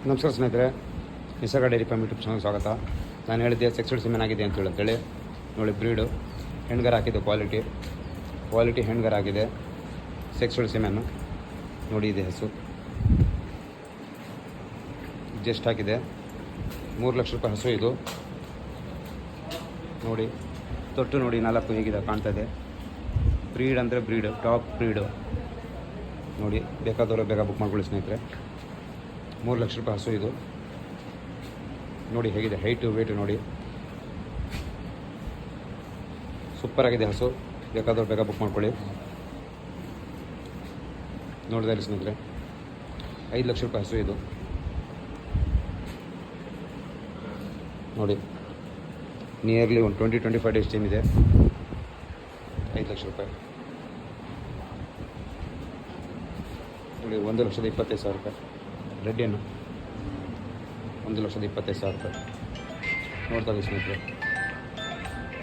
ನಮಸ್ಕಾರ ಸ್ನೇಹಿತರೆ, ನಿಸರ್ಗ ಡೈರಿ ಫಾರ್ಮ್ ಯೂಟ್ಯೂಬ್ ಚಾನಲ್ ಸ್ವಾಗತ. ನಾನು ಹೇಳಿದ್ದೆ ಸೆಕ್ಸ್ಡ್ ಸಿಮೆನ್ ಆಗಿದೆ ಅಂತೇಳಿ ನೋಡಿ. ಬ್ರೀಡು ಹೆಣ್ಗರ ಹಾಕಿದ್ದು ಕ್ವಾಲಿಟಿ ಹೆಣ್ಗರ ಆಗಿದೆ. ಸೆಕ್ಸ್ಡ್ ಸಿಮೆನ್ನು ನೋಡಿ. ಇದೆ ಹಸು ಜಸ್ಟ್ ಹಾಕಿದೆ. 3 ಲಕ್ಷ ರೂಪಾಯಿ ಹಸು ಇದು ನೋಡಿ. ತೊಟ್ಟು ನೋಡಿ 4 ಹೇಗಿದೆ ಕಾಣ್ತಾಯಿದೆ. ಬ್ರೀಡ್ ಅಂದರೆ ಬ್ರೀಡು, ಟಾಪ್ ಬ್ರೀಡು ನೋಡಿ. ಬೇಕಾದವರು ಬೇಗ ಬುಕ್ ಮಾಡ್ಕೊಳ್ಳಿ ಸ್ನೇಹಿತರೆ. 3 ಲಕ್ಷ ರೂಪಾಯಿ ಹಸು ಇದು ನೋಡಿ. ಹೇಗಿದೆ ಹೈಟು ವೇಟು ನೋಡಿ. ಸೂಪರಾಗಿದೆ ಹಸು. ಬೇಕಾದವ್ರು ಬೇಗ ಬುಕ್ ಮಾಡ್ಕೊಳ್ಳಿ. ನೋಡಿದೆ ಇಲ್ಲಿ ಸ್ನೇಹಿತರೆ, 5 ಲಕ್ಷ ರೂಪಾಯಿ ಹಸು ಇದು ನೋಡಿ. ನಿಯರ್ಲಿ ಒಂದು 20-25 ಡೇಸ್ ಟೈಮ್ ಇದೆ. 5 ಲಕ್ಷ ರೂಪಾಯಿ ನೋಡಿ. 1,25,000 ರೂಪಾಯಿ ರೆಡ್ ಏನು. 1,25,000 ರೂಪಾಯಿ ನೋಡ್ತಾ ಇದ್ದೀವಿ ಸ್ನೇಹಿತರೆ.